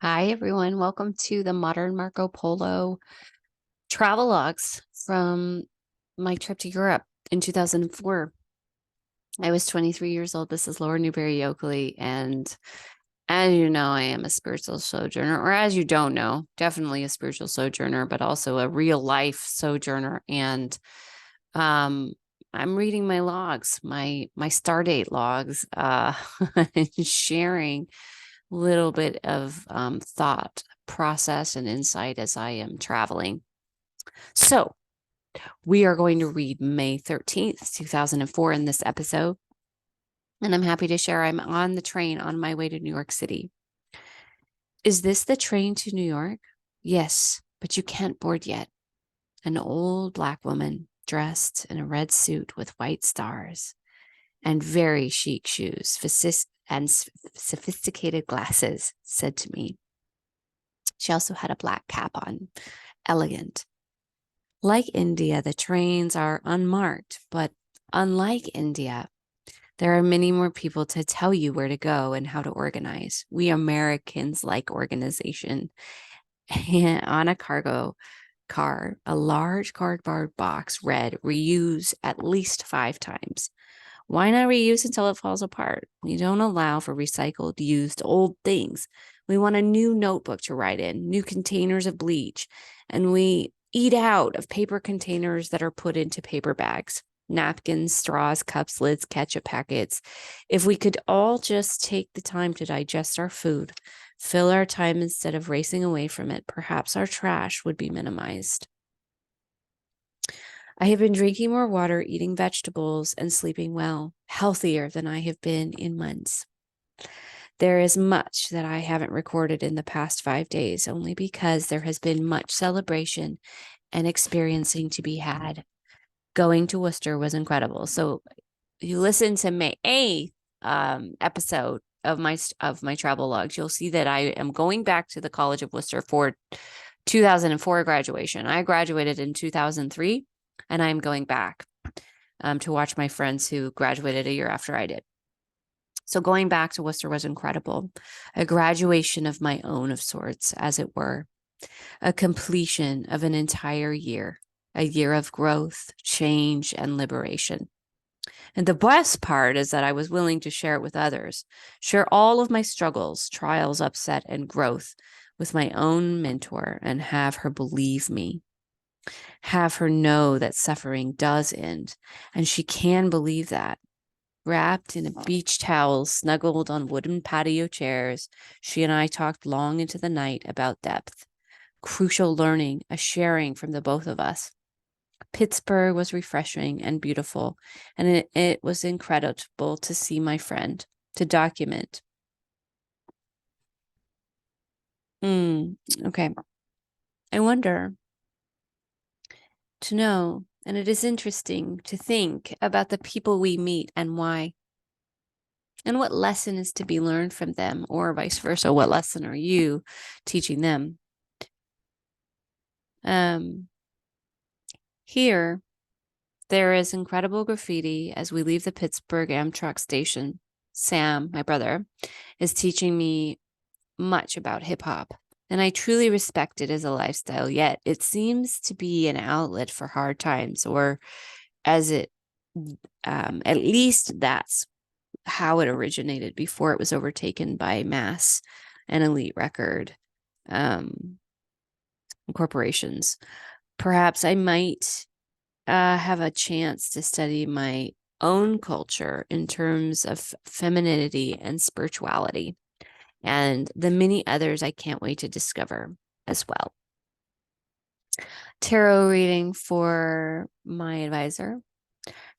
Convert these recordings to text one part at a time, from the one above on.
Hi, everyone. Welcome to the Modern Marco Polo travel logs from my trip to Europe in 2004. I was 23 years old. This is Laura Newberry-Yokley. And as you know, I am a spiritual sojourner, or as you don't know, definitely a spiritual sojourner, but also a real life sojourner. And um, I'm reading my logs, my star date logs, and sharing a little bit of thought, process, and insight as I am traveling. So we are going to read May 13th, 2004 in this episode. And I'm happy to share I'm on the train on my way to New York City. Is this the train to New York? Yes, but you can't board yet. An old Black woman dressed in a red suit with white stars and very chic shoes and sophisticated glasses said to me. She also had a black cap on, elegant. Like India, the trains are unmarked, but unlike India, there are many more people to tell you where to go and how to organize. We Americans like organization. And on a cargo car, a large cardboard box read, reuse at least 5 times. Why not reuse until it falls apart? We don't allow for recycled, used, old things. We want a new notebook to write in, new containers of bleach, and we eat out of paper containers that are put into paper bags. Napkins, straws, cups, lids, ketchup packets. If we could all just take the time to digest our food, fill our time instead of racing away from it, perhaps our trash would be minimized. I have been drinking more water, eating vegetables, and sleeping well, healthier than I have been in months. There is much that I haven't recorded in the past 5 days, only because there has been much celebration and experiencing to be had. Going to Worcester was incredible. So you listen to May 8th episode of my travel logs, you'll see that I am going back to the College of Worcester for 2004 graduation. I graduated in 2003, and I'm going back to watch my friends who graduated a year after I did. So going back to Worcester was incredible. A graduation of my own of sorts, as it were. A completion of an entire year. A year of growth, change, and liberation. And the best part is that I was willing to share it with others, share all of my struggles, trials, upset, and growth with my own mentor and have her believe me. Have her know that suffering does end, and she can believe that. Wrapped in a beach towel, snuggled on wooden patio chairs, she and I talked long into the night about depth. Crucial learning, a sharing from the both of us. Pittsburgh was refreshing and beautiful, and it was incredible to see my friend, to document. Okay. I wonder to know, and it is interesting to think about the people we meet and why, and what lesson is to be learned from them, or vice versa. What lesson are you teaching them? Here, there is incredible graffiti as we leave the Pittsburgh Amtrak station. Sam, my brother, is teaching me much about hip hop, and I truly respect it as a lifestyle, yet it seems to be an outlet for hard times, or as it, at least that's how it originated before it was overtaken by mass and elite record corporations. Perhaps I might have a chance to study my own culture in terms of femininity and spirituality, and the many others I can't wait to discover as well. Tarot reading for my advisor.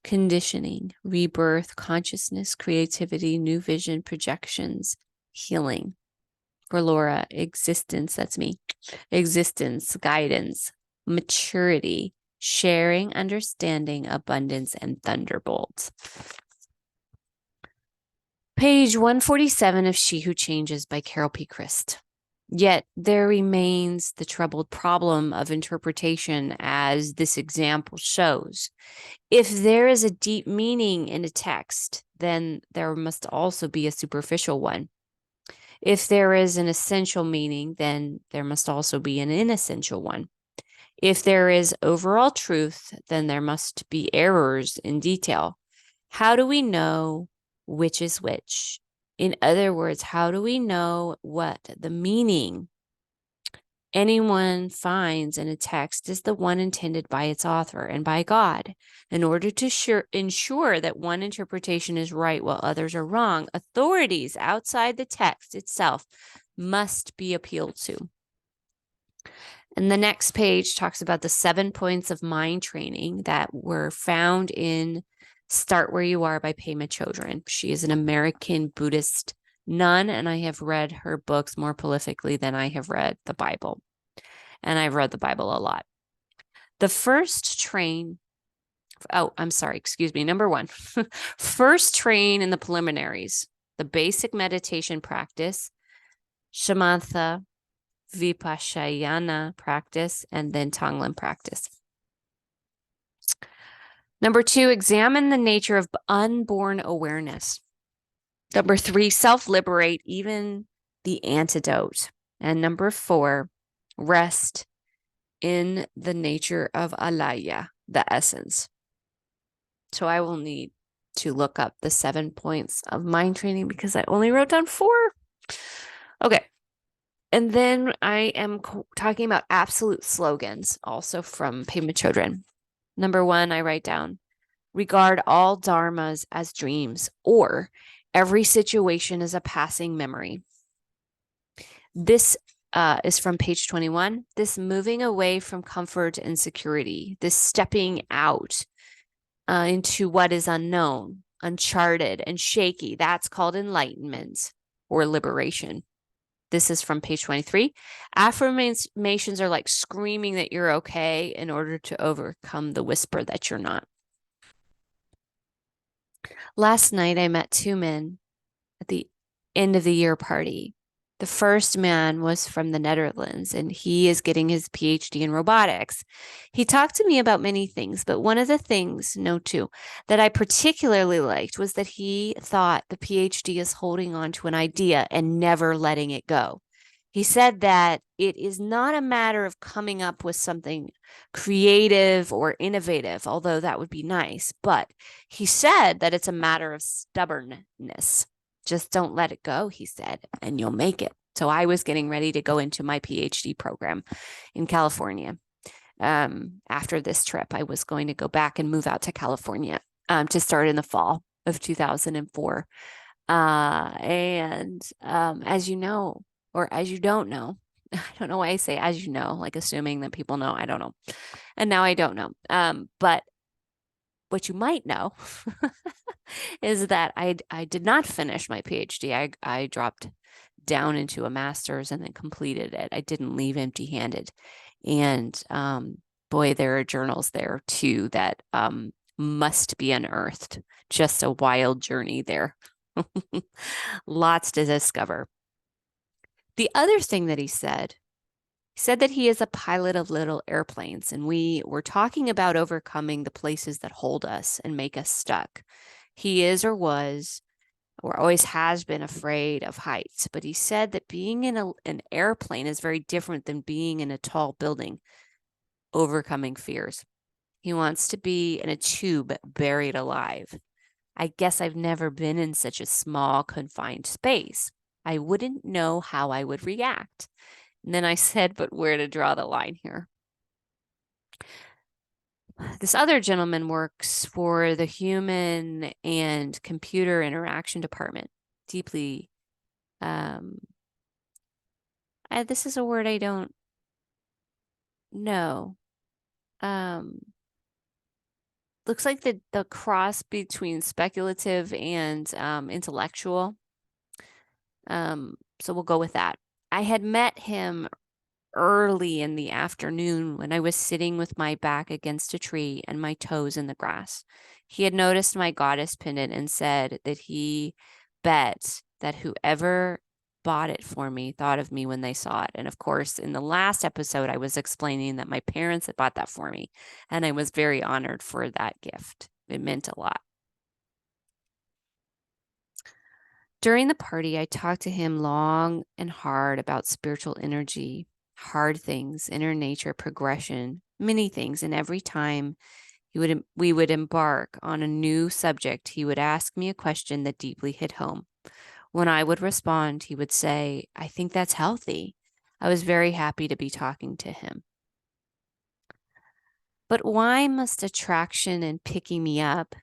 Conditioning, rebirth, consciousness, creativity, new vision, projections, healing. For Laura, existence, that's me. Existence, guidance, maturity, sharing, understanding, abundance, and thunderbolts. Page 147 of She Who Changes by Carol P. Christ. Yet there remains the troubled problem of interpretation, as this example shows. If there is a deep meaning in a text, then there must also be a superficial one. If there is an essential meaning, then there must also be an inessential one. If there is overall truth, then there must be errors in detail. How do we know which is which? In other words, how do we know what the meaning anyone finds in a text is the one intended by its author and by God? In order to ensure that one interpretation is right while others are wrong, authorities outside the text itself must be appealed to. And the next page talks about the 7 points of mind training that were found in Start Where You Are by Pema Chodron. She is an American Buddhist nun, and I have read her books more prolifically than I have read the Bible. And I've read the Bible a lot. The first train, number 1. First train in the preliminaries, the basic meditation practice, shamatha, vipassana practice, and then Tonglen practice. Number 2, examine the nature of unborn awareness. Number 3, self-liberate, even the antidote. And number 4, rest in the nature of alaya, the essence. So I will need to look up the 7 points of mind training because I only wrote down 4. Okay. And then I am talking about absolute slogans, also from Pema Chodron. Number 1, I write down, regard all dharmas as dreams, or every situation is a passing memory. This is from page 21. This moving away from comfort and security, this stepping out into what is unknown, uncharted, and shaky, that's called enlightenment or liberation. This is from page 23. Affirmations are like screaming that you're okay in order to overcome the whisper that you're not. Last night, I met 2 men at the end of the year party. The first man was from the Netherlands, and he is getting his PhD in robotics. He talked to me about many things, but one of the things, note 2, that I particularly liked was that he thought the PhD is holding on to an idea and never letting it go. He said that it is not a matter of coming up with something creative or innovative, although that would be nice, but he said that it's a matter of stubbornness. Just don't let it go, he said, and you'll make it. So I was getting ready to go into my PhD program in California. After this trip, I was going to go back and move out to California to start in the fall of 2004. As you know, or as you don't know, I don't know why I say as you know, like assuming that people know, I don't know. And now I don't know. But what you might know is that I did not finish my PhD. I dropped down into a master's and then completed it. I didn't leave empty-handed. And boy, there are journals there too that must be unearthed. Just a wild journey there. Lots to discover. The other thing that he said that he is a pilot of little airplanes, and we were talking about overcoming the places that hold us and make us stuck. He is or was or always has been afraid of heights, but he said that being in an airplane is very different than being in a tall building, overcoming fears. He wants to be in a tube buried alive. I guess I've never been in such a small, confined space. I wouldn't know how I would react. And then I said, but where to draw the line here? This other gentleman works for the Human and Computer Interaction Department. Deeply, this is a word I don't know. Looks like the cross between speculative and intellectual. So we'll go with that. I had met him early in the afternoon when I was sitting with my back against a tree and my toes in the grass. He had noticed my goddess pendant and said that he bet that whoever bought it for me thought of me when they saw it. And of course, in the last episode, I was explaining that my parents had bought that for me, and I was very honored for that gift. It meant a lot. During the party, I talked to him long and hard about spiritual energy, hard things, inner nature, progression, many things. And every time we would embark on a new subject, he would ask me a question that deeply hit home. When I would respond, he would say, "I think that's healthy." I was very happy to be talking to him. But why must attraction and picking me up,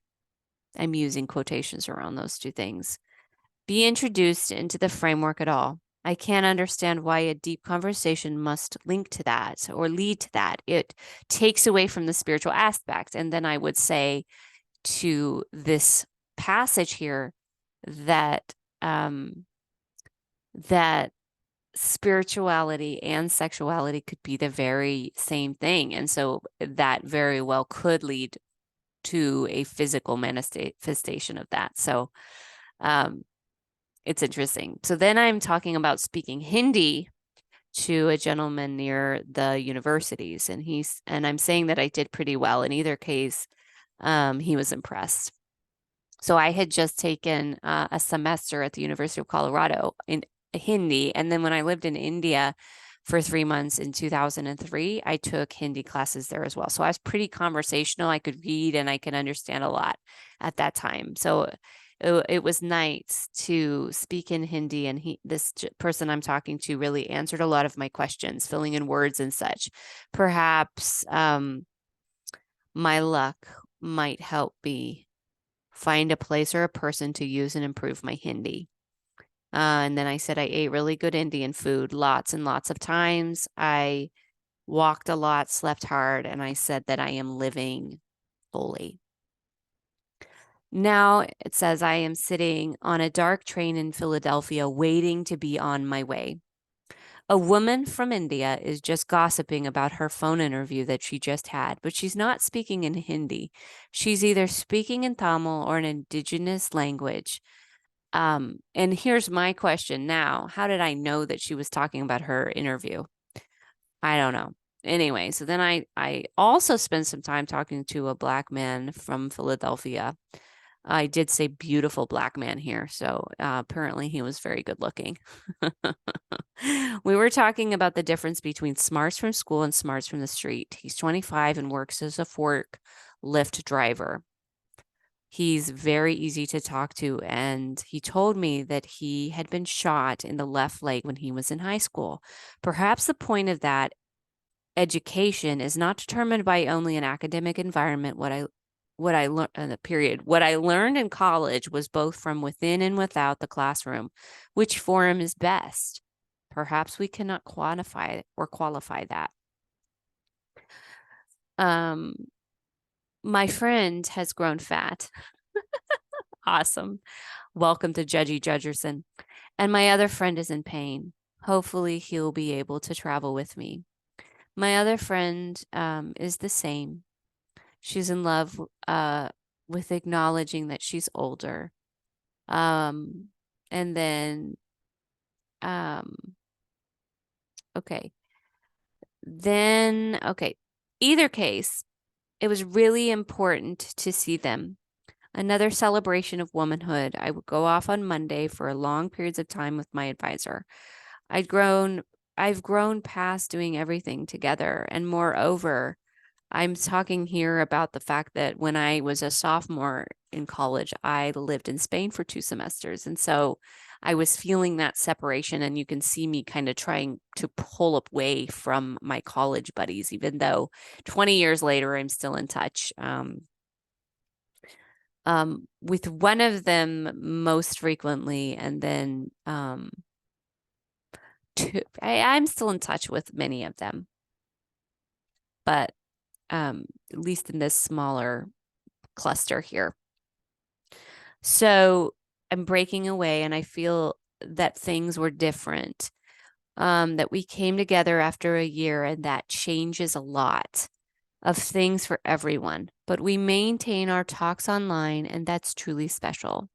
I'm using quotations around those two things, be introduced into the framework at all? I can't understand why a deep conversation must link to that or lead to that. It takes away from the spiritual aspect. And then I would say to this passage here that that spirituality and sexuality could be the very same thing. And so that very well could lead to a physical manifestation of that. So it's interesting. So then I'm talking about speaking Hindi to a gentleman near the universities, and I'm saying that I did pretty well. In either case, he was impressed. So I had just taken a semester at the University of Colorado in Hindi. And then when I lived in India for 3 months in 2003, I took Hindi classes there as well. So I was pretty conversational. I could read and I could understand a lot at that time. So it was nice to speak in Hindi. And this person I'm talking to really answered a lot of my questions, filling in words and such. Perhaps my luck might help me find a place or a person to use and improve my Hindi. And then I said I ate really good Indian food lots and lots of times. I walked a lot, slept hard, and I said that I am living fully. Now it says I am sitting on a dark train in Philadelphia waiting to be on my way. A woman from India is just gossiping about her phone interview that she just had, but she's not speaking in Hindi. She's either speaking in Tamil or an indigenous language. And here's my question now. How did I know that she was talking about her interview? I don't know. Anyway, so then I also spent some time talking to a Black man from Philadelphia. I did say beautiful Black man here, so apparently he was very good looking. We were talking about the difference between smarts from school and smarts from the street. He's 25 and works as a forklift driver. He's very easy to talk to, and he told me that he had been shot in the left leg when he was in high school. Perhaps the point of that education is not determined by only an academic environment. What I learned What I learned in college was both from within and without the classroom. Which forum is best? Perhaps we cannot quantify or qualify that. My friend has grown fat. Awesome. Welcome to Judgy Judgerson. And my other friend is in pain. Hopefully he'll be able to travel with me. My other friend is the same. She's in love with acknowledging that she's older. And then, okay. Then, okay. Either case, it was really important to see them. Another celebration of womanhood. I would go off on Monday for long periods of time with my advisor. I've grown past doing everything together. And moreover, I'm talking here about the fact that when I was a sophomore in college, I lived in Spain for 2 semesters. And so I was feeling that separation. And you can see me kind of trying to pull away from my college buddies, even though 20 years later, I'm still in touch. With one of them most frequently, and then I'm still in touch with many of them, but at least in this smaller cluster here. So I'm breaking away, and I feel that things were different, that we came together after a year, and that changes a lot of things for everyone, but we maintain our talks online, and that's truly special.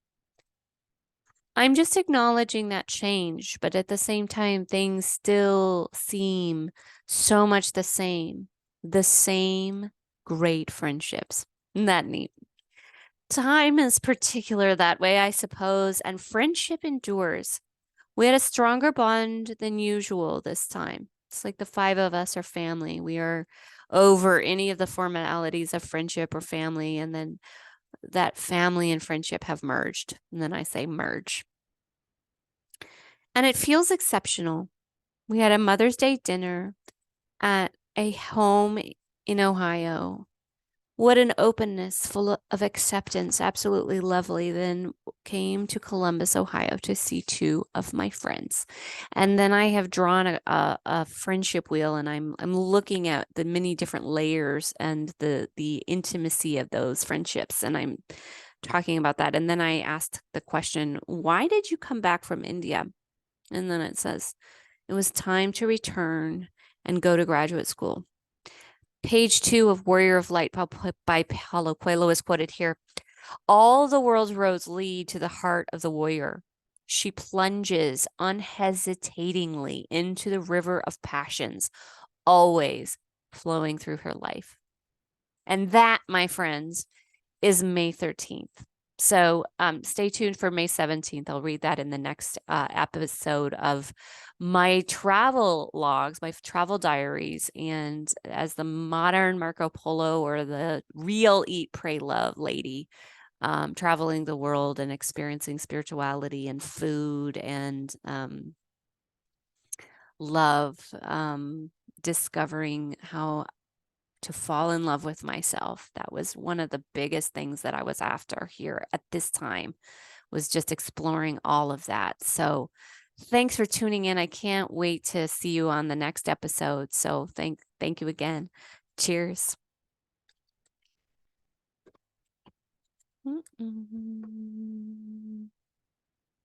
I'm just acknowledging that change, but at the same time, things still seem so much the same great friendships. Isn't that neat? Time is particular that way, I suppose, and friendship endures. We had a stronger bond than usual this time. It's like the five of us are family. We are over any of the formalities of friendship or family, and then that family and friendship have merged. And then I say merge. And it feels exceptional. We had a Mother's Day dinner at a home in Ohio. What an openness, full of acceptance, absolutely lovely. Then came to Columbus, Ohio to see two of my friends. And then I have drawn a friendship wheel and I'm looking at the many different layers and the intimacy of those friendships. And I'm talking about that. And then I asked the question, why did you come back from India? And then it says, it was time to return and go to graduate school. Page 2 of Warrior of Light by Paulo Coelho is quoted here. All the world's roads lead to the heart of the warrior. She plunges unhesitatingly into the river of passions, always flowing through her life. And that, my friends, is May 13th. So stay tuned for May 17th. I'll read that in the next episode of my travel logs, my travel diaries. And as the modern Marco Polo or the real Eat, Pray, Love lady, traveling the world and experiencing spirituality and food and love, discovering how to fall in love with myself. That was one of the biggest things that I was after here at this time, was just exploring all of that. So thanks for tuning in. I can't wait to see you on the next episode. So thank you again. Cheers. Mm-mm.